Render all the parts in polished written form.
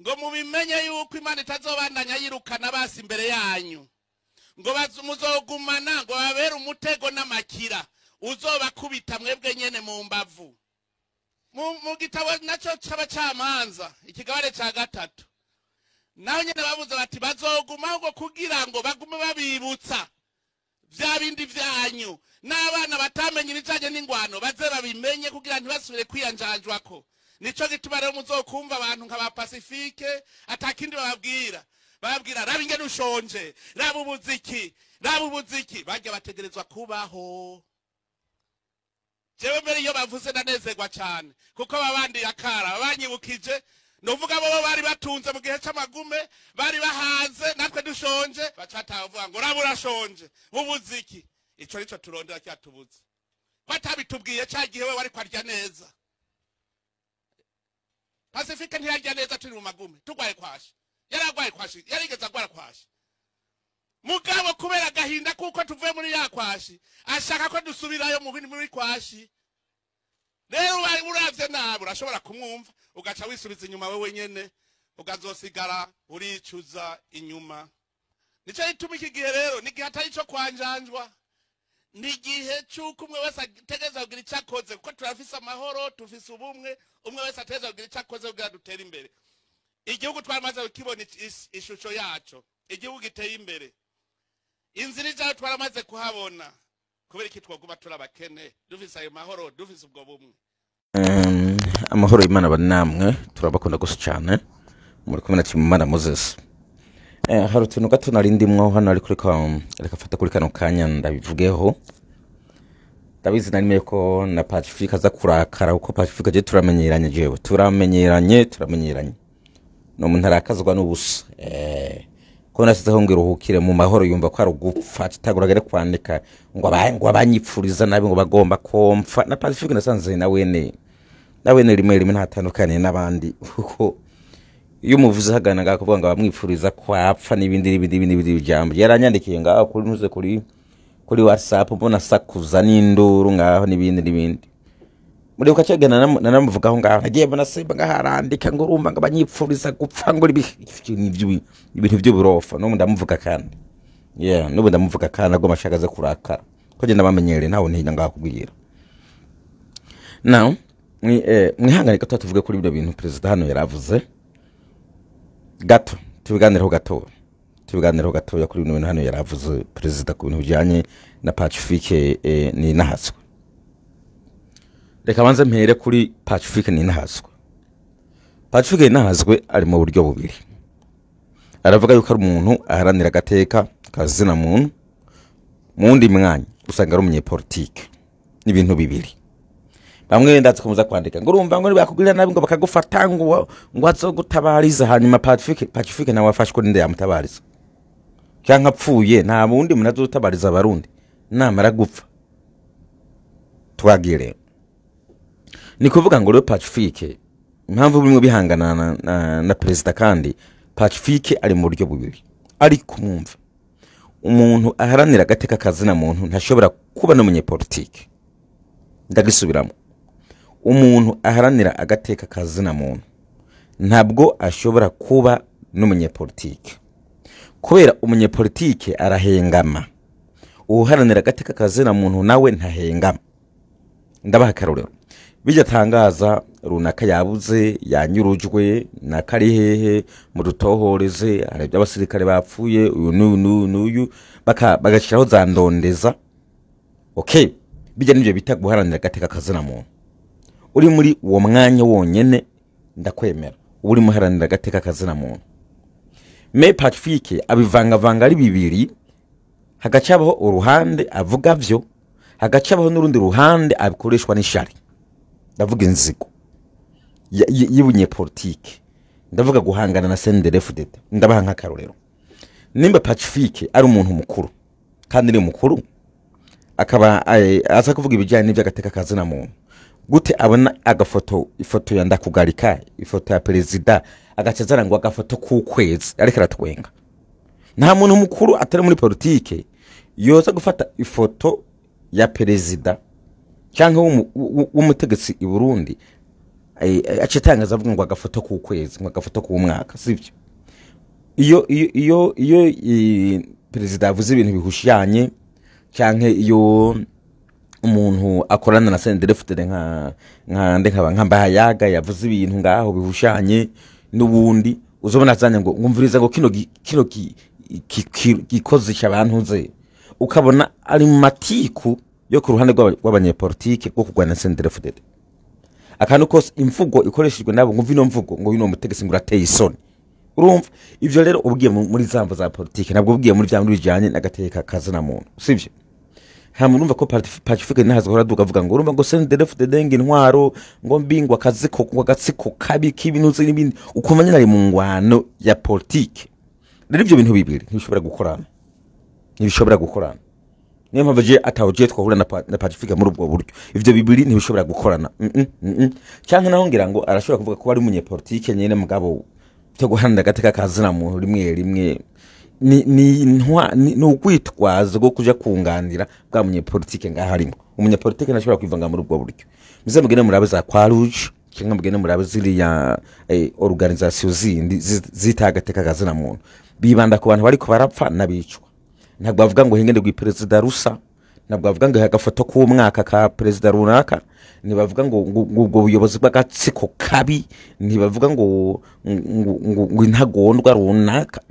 ngo mubimenye yuko Imana itazobandanya yirukana basi imbere yanyu ngo muzogumana ngo babere umutego n'amakira uzobakubita mwebwe nyene mu mbavu. Mu gitabo naco c'abacamanza ikigabane ca 3 naho nyene bavuze bati bazoguma ngo kugira ngo bagume babibutsa vya bindi vyanyu n'abana batamenye ibijanye n'ingwano baze babimenye kugira ntibasubire kwiyanjanjwako. Nico gituma rero muzokumva abantu nka ba Pacifique atakindi bababwira raba ingene ushonje raba ubuziki bajya bategerezwa kubaho. Jewe mbere iyo bavuze nanezerwa cyane kuko babandi yakara banyibukije novuga bo bari batunze mu gihe c'amagume bari bahaze natwe dushonje bacatavuga ngo raba urashonje ubuziki ico nico turondera cyatubuze batabitubwiye cyagihe we wari kwarya neza. Pacifique ntiyarya neza turi mu magume tugwaye kwashi yaragwaye kwashi yarigeza gwara kwashi mugabo kubera gahinda kuko tuvuye muri yakwashi ashaka ko dusubirayo muri kwashi. Rero uravye nabi urashobora kumwumva ugaca wisubiza inyuma wewe nyene ugazosigara uricuza inyuma. Nico ituma iki gihe rero ni gihe atari cyo kwanjanjwa ni gihe cyuko umwe wese ategeza kugira icyakoze kuko turafise amahoro tufise ubumwe umwe wese ategeza kugira icyakoze kugira dutera imbere. Igihugu twamaze kukibona ishusho yaco igihugu giteye imbere inzira ijayo twaramaze kuhabona kubera iki twaguma turabakene dufise ayo mahoro dufise ubwo bumwe. Amahoro y'Imana banamwe turabakunda gusa cyane muri kumwe na Kimana Moses. Hari utuntu gato narindimwo hano ari kuri reka fata kuri kano kanya ndabivugeho. Ndabizi narimye ko na Pacifique aza kurakara uko Pacifique je turamenyeranye jewe turamenyeranye no muntu arakazwa n'ubusa ko nasizeho ngo iruhukire mu mahoro yumva ko ari ugupfa kitaguragere kwandika ngo abanyipfuriza nabi ngo bagomba kompfa na Pacifique nasanze nawe rimwe ntatandukanye n'abandi kuko iyo umuvuze hagana ngakuvuga ngo bamwipfuriza kwapfa n'ibindi bijambo yaranyandikiye ngaho kuri muze kuri WhatsApp mbona sakuza n'induru ngaho n'ibindi muri ukacegana nanamuvugaho ngaho nagiye mbona simba ngaharandika ngo urumva ngo banyipfuriza gupfa ngo ibintu by'uburofa no ndamuvuga kandi no ndamuvuga kandi agoma shagaze kurakara ko je ndabamenyere ntawo ntinya ngakubwira. Now mwihangane gato tuvuge kuri ibyo bintu president hano yaravuze gato tubiganireho gato kuri ibintu hano yaravuze president ku bintu bijanye na Pacifique ni nahaswe. Reka banze mpere kuri Pacifique ni nahaswe. Pacifique nahaswe ari mu buryo bubiri. Aravuga yuko ari umuntu aharanira gateka kazina muntu mundi mwanya usanga ari umunyepolitike n'ibintu bibiri. Bamwe ndatse kumuza kwandika ngo urumva ngo bakugirira nabi ngo bakagufata ngo azogutabariza hanyuma Pacifique nawe afashwe n'inde yamutabariza cyangwa apfuye nta bundi muntu azotabariza abarundi namara gupfa twagire. Ni kuvuga ngo rero Pacifique impamvu bimwe bihangana na president kandi Pacifique ari mu buryo bubiri ari kumwumva umuntu aharanira gateka kazina muntu ntashobora kuba no munyepolitike. Ndagisubiramo umuntu aharanira agateka kazina muntu ntabwo ashobora kuba n'umunyepolitike kubera umunyepolitike arahengama uharanira agateka kazina muntu nawe ntahengama. Ndabaha akarorero bijya tangaza runaka yabuze yanyurujwe nakari hehe mu rutohoreze ari by'abasirikare bapfuye uyu n'uyu bagashiraho za ndondeza. Okay bijya nivyo bita guharanira gateka kazina muntu uri muri uwo mwanya wonyene ndakwemera uri muharanira gateka kazina muntu. Me Pacifique abivanga ari bibiri hagacabaho uruhande avuga vyo hagacabaho n'urundi ruhande abikoreshwa n'ishari. Ndavuga inzigo y'ibunye politike ndavuga guhangana na CNDD-FDD. Ndabaha nk'akarorero nimba Pacifique ari umuntu mukuru kandi ni mukuru akaba aza kuvuga ibijyanye n'ibyagateka kazina muntu gute abona ifoto ya Ndakugarika ifoto ya president agacazana ngo agafoto k'ukwezi ariko aratwenga. Nta muntu mukuru atari muri politike yoza gufata ifoto ya president cyangwa w'umutegetsi i Burundi acitangaza avuga ngo agafoto ku kwezi ngo agafoto ku mwaka sivyo iyo perezida avuze ibintu bihushanye canke iyo umuntu akorana na CNDD-FDD nka Mbayaga yavuze ibintu ngaho bihushanye n'ubundi uzobona azanye ngo ngumviriza ngo kino gikoze cy'abantu nze ukabona ari matiku yo ku ruhande rw'abanyepolitike rwo kurwana CNDD-FDD akantu kose imvugo ikoreshejwe nabo ngumva ino mvugo ngo uno mutegesi ngo rateye isoni urumva ivyo rero ubwiye muri zambo za politike nabwo ubwiye muri byandu bijanye n'agateka kaza na muntu sivyo hamwe urumva ko Pacifique nahaze hora dukavuga ngo urumva ngo CNDD-FDD intwaro ngo mbingwa kaziko ngo gatsiko kabi k'ibintu n'ibindi ukomanya nari mu ngwano ya politike rero ivyo bintu bibiri ntibishobora gukorana niyo mpamvu je atawugiye twahura na Pacifique muri ubwo buryo ivyo bibiri ntibishobora gukorana cyangwa naho ngira ngo arashobora kuvuga ko ari umunyepolitike nyene mugabo cyo guhanda gateka kazina muntu rimwe ni ukwitwaza go kuja kunganira bwa munyepolitike ngaharimo umunyepolitike nashobora kwivanga muri ubwo buryo mize mugene murabe za kwa Rouge cyangwa mugene murabe ziri ya organisation zindi zitagateka kazina muntu bibanda ku bantu bari ko barapfa nabicwa ntabwo bavuga ngo hengende gwi president rusa ntabwo bavuga ngo hagafoto ku mwaka ka president runaka ntibavuga ngo ubuyobozi bw'agatsiko kabi ntibavuga ngo intagondwa runaka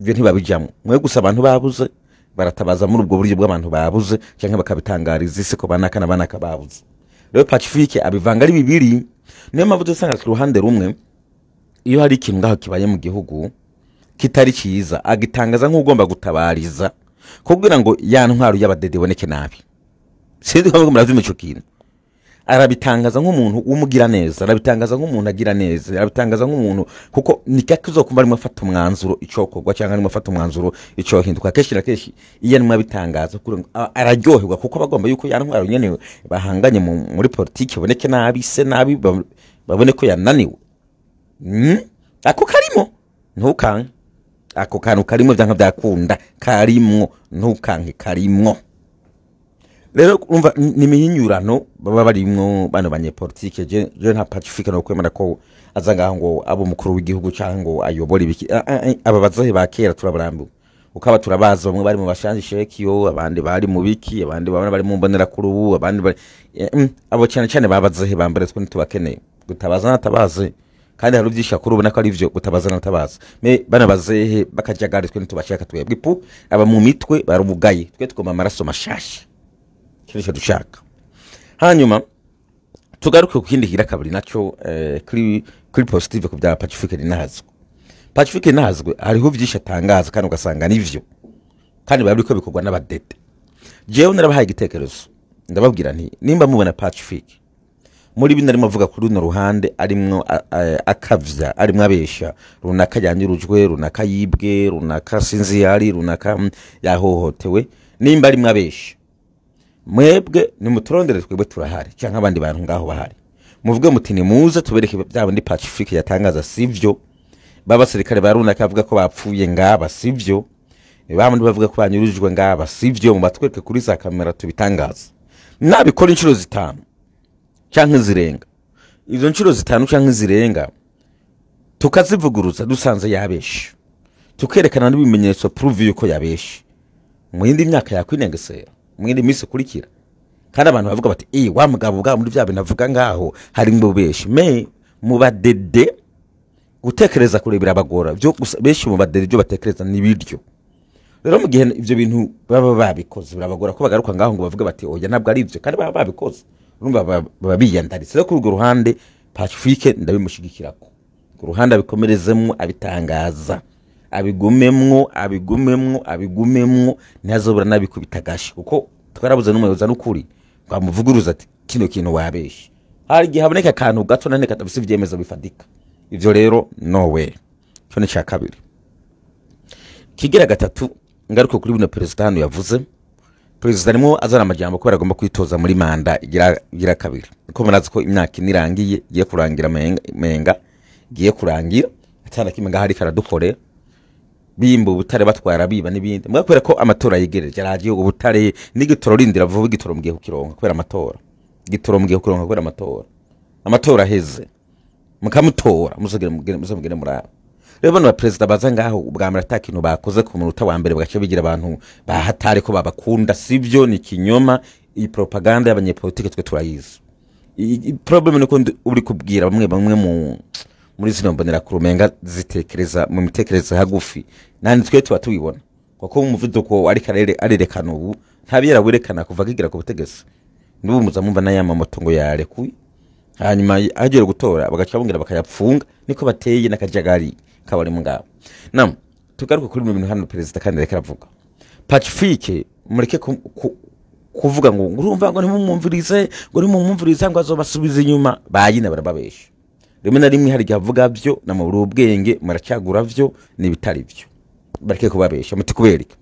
ibyo ntibabijyamo mwe gusa abantu babuze baratabaza muri ubwo buryo bw'abantu babuze cyangwa bakabitangariza isi ko banaka na banaka babuze rero Pacifique abivanga ari bibiri niyo mpamvu dusanga ku ruhande rumwe iyo hari ikintu ngaho kibaye mu gihugu kitari cyiza agitangaza nk'ugomba gutabariza kugira ngo ya ntwaro y'abadede boneke nabi sinzi ko murazi mu kintu arabitangaza nk'umuntu umugira neza arabitangaza nk'umuntu agira neza arabitangaza nk'umuntu kuko nikakizo kumba ari mufata umwanzuro icokorwa cyangwa ari mufata umwanzuro ico hinduka keshi na keshi iyo nimwe bitangaza kuri araryoherwa kuko bagomba yuko ya ntwaro nyene bahanganye muri politiki boneke nabi se nabi babone ko yananiwe ako karimo ntukanke ako kantu karimo byanka byakunda karimo ntukanke karimo rero umva nimihinyurano baba barimwo bano banyepolitike je nta Pacifique no kwemera ko azanga ngo abo mukuru w'igihugu cyangwa ayobora ibiki aba bazahe bakera turabarambiwe ukaba turabaza bamwe bari mu bashanje shekiyo abandi bari mu biki abandi bari mu mbonera kuri ubu abandi bari abo cyane babazahe bambere twe ntubakeneye gutabaza natabaze kandi hari byisha kuri ubona ko ari byo gutabaza natabaza me bana bazehe bakajagare twe ntubashaka twebwe pu aba mu mitwe barubugaye twe tukoma amaraso mashasha kirisha dushaka hanyuma tugaruke ku kindi hira kabiri naco kuri positive ku bya Pacifique nahazwe hariho byisha tangaza kandi ugasanga nivyo kandi bari ko bikorwa n'abadede jewe narabahaye igitekerezo ndababwira nti nimba mubona Pacifique muri bino arimo avuga kuri no ruhande arimwo akavya arimwo abesha runaka yanyurujwe runaka yibwe runaka sinzi yari runaka yahohotewe nimba arimwo abesha mwebwe nimuturondere twebwe turahari cyangwa abandi bantu ngaho bahari muvuge muti ni muze tubereke byabo ndi Pacifique yatangaza sivyo baba serikare barunaka avuga ko bapfuye ngaba sivyo bamwe bavuga ko banyurujwe ngaba sivyo mu batwereke kuri za kamera tubitangaza nabikora inshuro zitanu cyangwa zirenga izo nshuro zitanu cyangwa zirenga tukazivuguruza dusanze yabesha tukerekana n'ibimenyetso prove yuko yabesha mu yindi myaka yakwinengesera mwindi misi kurikira kandi abantu bavuga bati wa mugabo bwa muri bya binavuga ngaho hari mbobeshe me mu badede gutekereza kurebera abagora byo benshi mu badede byo batekereza nibiryo rero mu gihe ivyo bintu baba babikoze birabagora ko bagaruka ngaho ngo bavuga bati oya ntabwo ari ivyo kandi baba babikoze urumva baba biyandaritse kuri urwo ruhande Pacifique ndabimushigikirako ku ruhande abikomerezemo abitangaza abigumemwo ntazobura nabikubitagashi kuko twarabuze n'umuyoboza n'ukuri ngamuvuguruza ati kino kintu wabeshe hari gihe haboneka kantu gato nane katabise ivyemeza bifadika ivyo rero no way cyo ni cyakabiri kigira gatatu ngaruko kuri bino president yavuze president mo azana amajambo ko aragomba kwitoza muri manda igira kabiri ko murazi ko imyaka inirangiye giye kurangira menga giye kurangira atana kimenga hari karadukore bimbo ubutare batwara biba nibindi mwakwera ko amatora yegereje aragiye ubutare n'igitoro rindira vuba igitoro mugiye kukironka kwera amatora igitoro mugiye kukironka kwera amatora amatora aheze mukamutora muzogere muraba rero bano president baza ngaho ubwa mbere atakintu bakoze ku munota wa mbere bagace bigira abantu bahatare ko babakunda sivyo ni kinyoma iyi propaganda y'abanyepolitike twe turayizi problem ni ko uri kubwira bamwe muri zino mbonera kurumenga zitekereza mu mitekereza hagufi nandi twe tuba tubibona kuko umuvuduko ari karere arerekana ubu ntabiyera werekana kuva kigira ku butegesi n'ubu muzamumva n'ayama motongo yarekuye hanyuma agera gutora bagaca bungira bakayapfunga niko bateye nakajagari kabari mungabo nam tugaruka kuri ibintu hano president kandi reka ravuga Pacifique mureke kuvuga ngo urumva ngo nimumumvirize ngo nimumumvirize ngo azobasubiza inyuma bayina barababesha rimwe na rimwe hari gihavuga byo na mu ubwenge muracyagura byo nibitari byo bareke kubabesha muti kubereka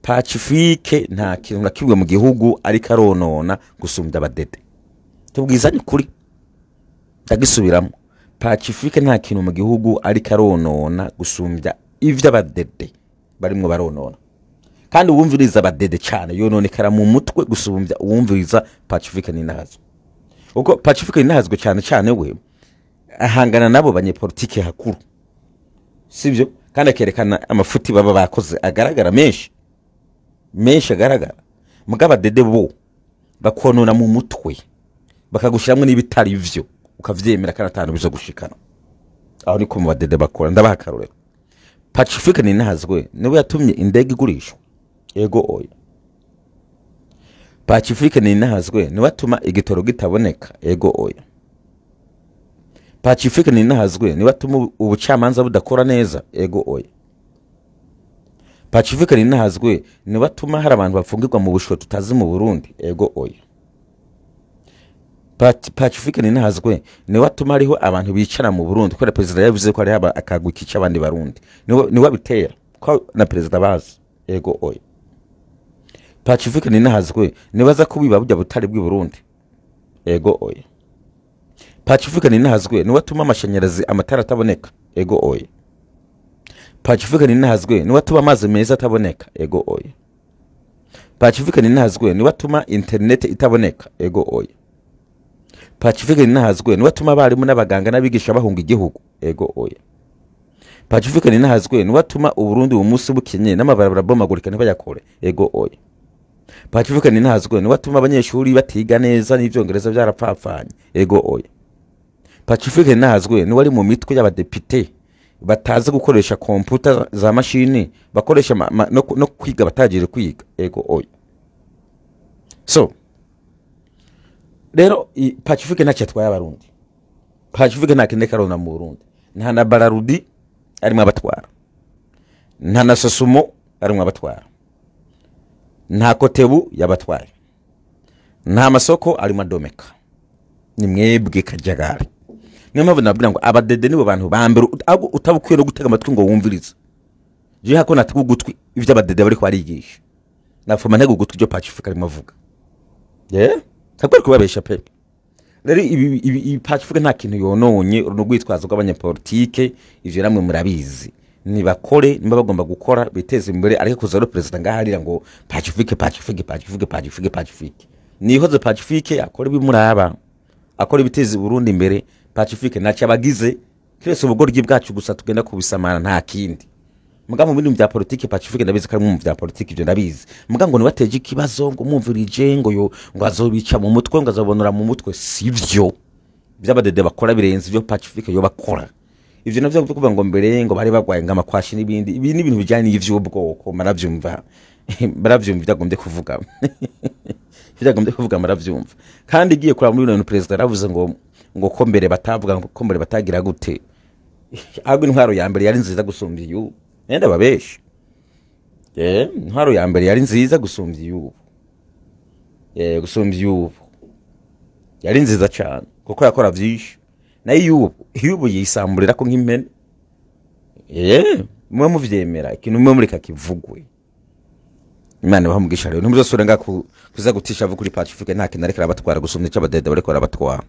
Pacifique nta kintu nakibwe mu gihugu ari karonona gusumbya abadede tubwizanye kuri tagisubiramo Pacifique nta kintu mu gihugu ari karonona gusumbya ivyo abadede barimwe baronona kandi uwumviriza abadede cyane yononekara mu mutwe gusumbya uwumviriza Pacifique ninahazo uko Pacifique ninahazwe cyane we ahangana nabo banyepolitike hakuru sivyo kandi akerekana amafuti baba bakoze agaragara menshi agaragara mugaba dede bo bakonona mu mutwe bakagushiramwe n'ibitari ivyo ukavyemera kana tanu bizo gushikana aho niko mu badede bakora ndabakarore Pacifique ninahazwe niwe yatumye indege igurishwa ego oya Pacifique ninahazwe niwe atuma igitoro gitaboneka ego oya Pacifique ninahazwe niwe atuma ubucamanza budakora neza ego oya Pacifique ninahazwe niwe atuma hari abantu bafungirwa mu busho tutazi mu Burundi ego oya Pacifique ninahazwe niwe atuma hariho abantu bicara mu Burundi ko president yavuze ko ari haba akagukica abandi barundi niwe bitera ko na president bazi ego oya Pacifique ninahazwe niwe aza kubiba bujya butari bw'i Burundi ego oya Pacifique ninahazwe niwe atuma amashanyarazi amatara ataboneka ego oya Pacifique ninahazwe niwe atuma amazi meza ataboneka ego oya Pacifique ninahazwe niwe atuma internet itaboneka ego oya Pacifique ninahazwe niwe atuma abarimu n'abaganga n'abigisha bahunga igihugu ego oya Pacifique ninahazwe niwe atuma uburundi umunsi bukenye n'amabarabara bomagurika ntibayakore ego oya Pacifique ninahazwe niwe atuma abanyeshuri batiga neza n'ivyongereza byarapfapfanye ego oya Pacifique ninahazwe niwe ari mu mitwe y'abadepite batazi gukoresha computer za mashini bakoresha no kwiga batagire kwiga ego oya so rero Pacifique ntacyo atwaye abarundi Pacifique nta kindi karona mu Burundi nta na Bararudi arimo abatwara nta na Sosumo arimo abatwara nta Kotebu yabatwaye nta masoko arimo adomeka ni mwebwe kajagari niyo mpamvu nabwira ngo abadede nibo bantu bambere utabukwiye no gutega amatwi ngo wumvirize je hako natwe gutwi ivyo abadede bari kwarigisha nafuma ntego gutwi byo Pacifique arimo avuga takwe kubabesha pe rero ibi Pacifique nta kintu yononye no gwitwaza kw'abanyepolitike ivyo namwe murabizi nibakore nimba bagomba gukora biteze imbere ariko kuzaro president ngaharira ngo Pacifique nihoze Pacifique akora bimuraba akora ibiteze Burundi imbere Pacifique naca bagize kirese ubugoryi bwacu gusa tugenda kubisamana nta kindi muga mu bintu bya politike Pacifique ndabizi ko ari mu bya politike ibyo ndabizi muga ngo nibateje ikibazo ngo mumvirije ngo azobica mu mutwe ngo azobonora mu mutwe sivyo by'abadede bakora birenze ibyo Pacifique yo bakora ivyo navyo kuvuga ngo mbere ngo bari bagwaye ngamakwashi n'ibindi ibi n'ibintu bijanye n'ivy'ubwoko maravyumva byagombye kuvuga maravyumva kandi igiye kura muri none president aravuze ngo ko mbere batavuga ko mbere batagira gute ahubwo intwaro ya mbere yari nziza gusumbya yu nenda babesha intwaro ya mbere yari nziza gusumbya yu yari nziza cyane kuko yakora vyinshi na yubu yisamburira ko nk'impene mwe muvyemera ikintu mwe muri kakivugwe Imana bamugisha rero ntimuzosura nga kuza gutisha avu kuri Pacifique nta kintu ariko abatwara gusumbya cy'abadede bariko arabatwara